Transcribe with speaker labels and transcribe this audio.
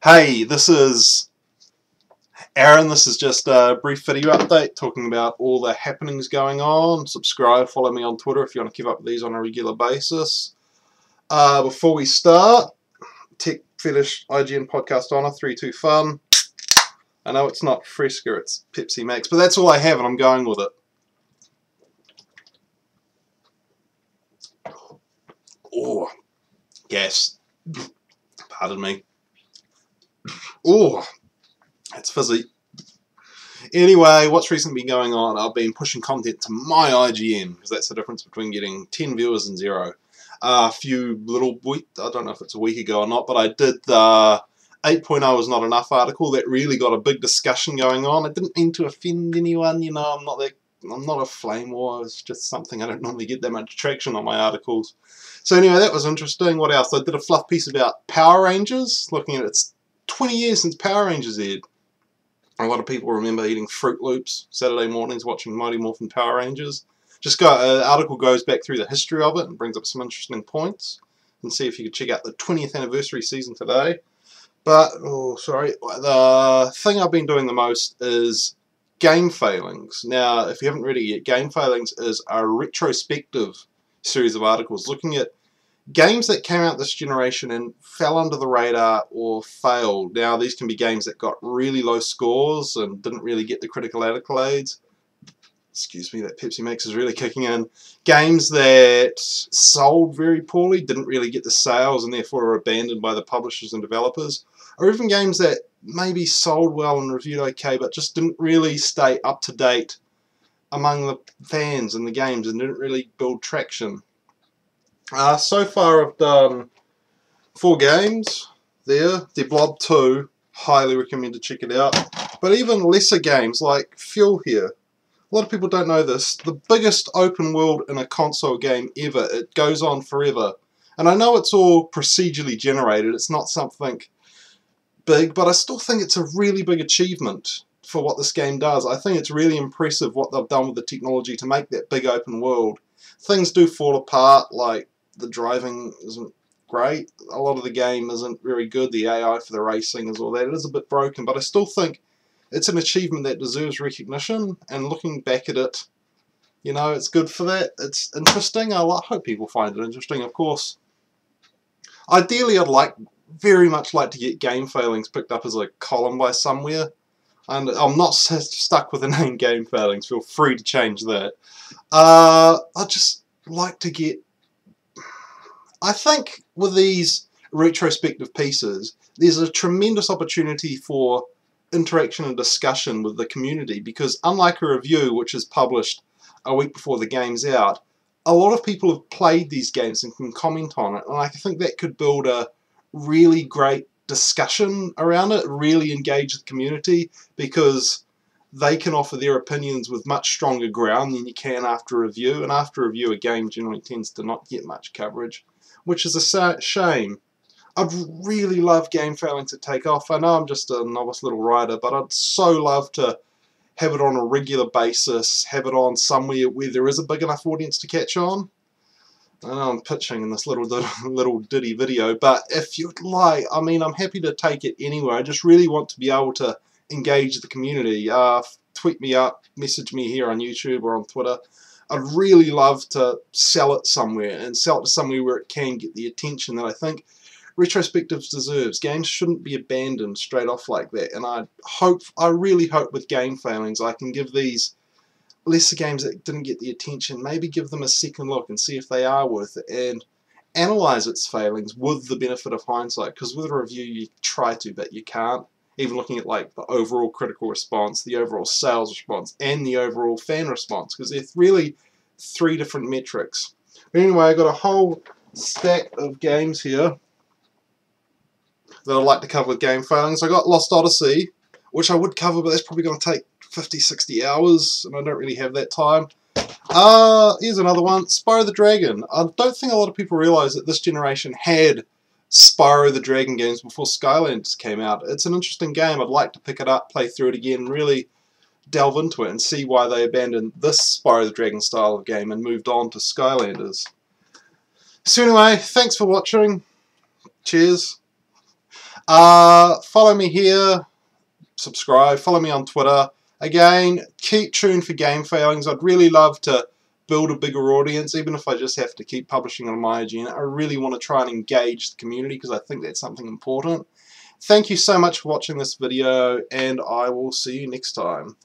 Speaker 1: Hey, this is Aaron. This is just a brief video update talking about all the happenings going on. Subscribe, follow me on Twitter if you want to keep up with these on a regular basis. Before we start, Tech Fetish IGN Podcast Honor 3-2 Fun. I know it's not Fresca, it's Pepsi Max, but that's all I have and I'm going with it. Oh, gas. Pardon me. Oh, it's fizzy. Anyway, what's recently been going on? I've been pushing content to my IGN, because that's the difference between getting 10 viewers and 0. A few little weeks, I don't know if it's a week ago or not, but I did the 8.0 is not enough article that really got a big discussion going on. I didn't mean to offend anyone, you know, I'm not a flame war, it's just something I don't normally get that much traction on my articles. So anyway, that was interesting. What else? I did a fluff piece about Power Rangers, looking at it's 20 years since Power Rangers aired. A lot of people remember eating Fruit Loops Saturday mornings watching Mighty Morphin Power Rangers. Article goes back through the history of it and brings up some interesting points. And see if you could check out the 20th anniversary season today. But, the thing I've been doing the most is Game Failings. Now, if you haven't read it yet, Game Failings is a retrospective series of articles looking at games that came out this generation and fell under the radar or failed. Now, these can be games that got really low scores and didn't really get the critical accolades. Excuse me, that Pepsi Max is really kicking in. Games that sold very poorly, didn't really get the sales and therefore were abandoned by the publishers and developers. Or even games that maybe sold well and reviewed okay but just didn't really stay up to date among the fans and the games and didn't really build traction. So far I've done 4 games there. The Blob 2, highly recommend to check it out. But even lesser games like Fuel here. A lot of people don't know this. The biggest open world in a console game ever. It goes on forever. And I know it's all procedurally generated. It's not something big, but I still think it's a really big achievement for what this game does. I think it's really impressive what they've done with the technology to make that big open world. Things do fall apart, like the driving isn't great. A lot of the game isn't very good. The AI for the racing is all that. It is a bit broken, but I still think it's an achievement that deserves recognition, and looking back at it, you know, it's good for that. It's interesting. I hope people find it interesting, of course. Ideally, I'd very much like to get Game Failings picked up as a column by somewhere. And I'm not stuck with the name Game Failings. Feel free to change that. I'd just like to get... I think with these retrospective pieces, there's a tremendous opportunity for interaction and discussion with the community, because unlike a review which is published a week before the game's out, a lot of people have played these games and can comment on it, and I think that could build a really great discussion around it, really engage the community, because they can offer their opinions with much stronger ground than you can after a review, and after a review a game generally tends to not get much coverage, which is a shame. I'd really love Game Failings to take off. I know I'm just a novice little writer, but I'd so love to have it on a regular basis, have it on somewhere where there is a big enough audience to catch on. I know I'm pitching in this little ditty video, but if you'd like, I mean, I'm happy to take it anywhere. I just really want to be able to engage the community. Tweet me up, message me here on YouTube or on Twitter. I'd really love to sell it somewhere, and sell it to somewhere where it can get the attention that I think retrospectives deserves. Games shouldn't be abandoned straight off like that, and I really hope with Game Failings I can give these lesser games that didn't get the attention, maybe give them a second look and see if they are worth it, and analyse its failings with the benefit of hindsight, because with a review you try to, but you can't. Even looking at like the overall critical response, the overall sales response, and the overall fan response, because they're really 3 different metrics. But anyway, I got a whole stack of games here that I'd like to cover with Game Failings. I got Lost Odyssey, which I would cover, but that's probably going to take 50-60 hours, and I don't really have that time. Here's another one, Spyro the Dragon. I don't think a lot of people realise that this generation had Spyro the Dragon games before Skylanders came out. It's an interesting game. I'd like to pick it up, play through it again, really delve into it and see why they abandoned this Spyro the Dragon style of game and moved on to Skylanders. So anyway, thanks for watching. Cheers. Follow me here, subscribe, follow me on Twitter. Again, keep tuned for Game Failings. I'd really love to build a bigger audience, even if I just have to keep publishing on my agenda. I really want to try and engage the community because I think that's something important. Thank you so much for watching this video, and I will see you next time.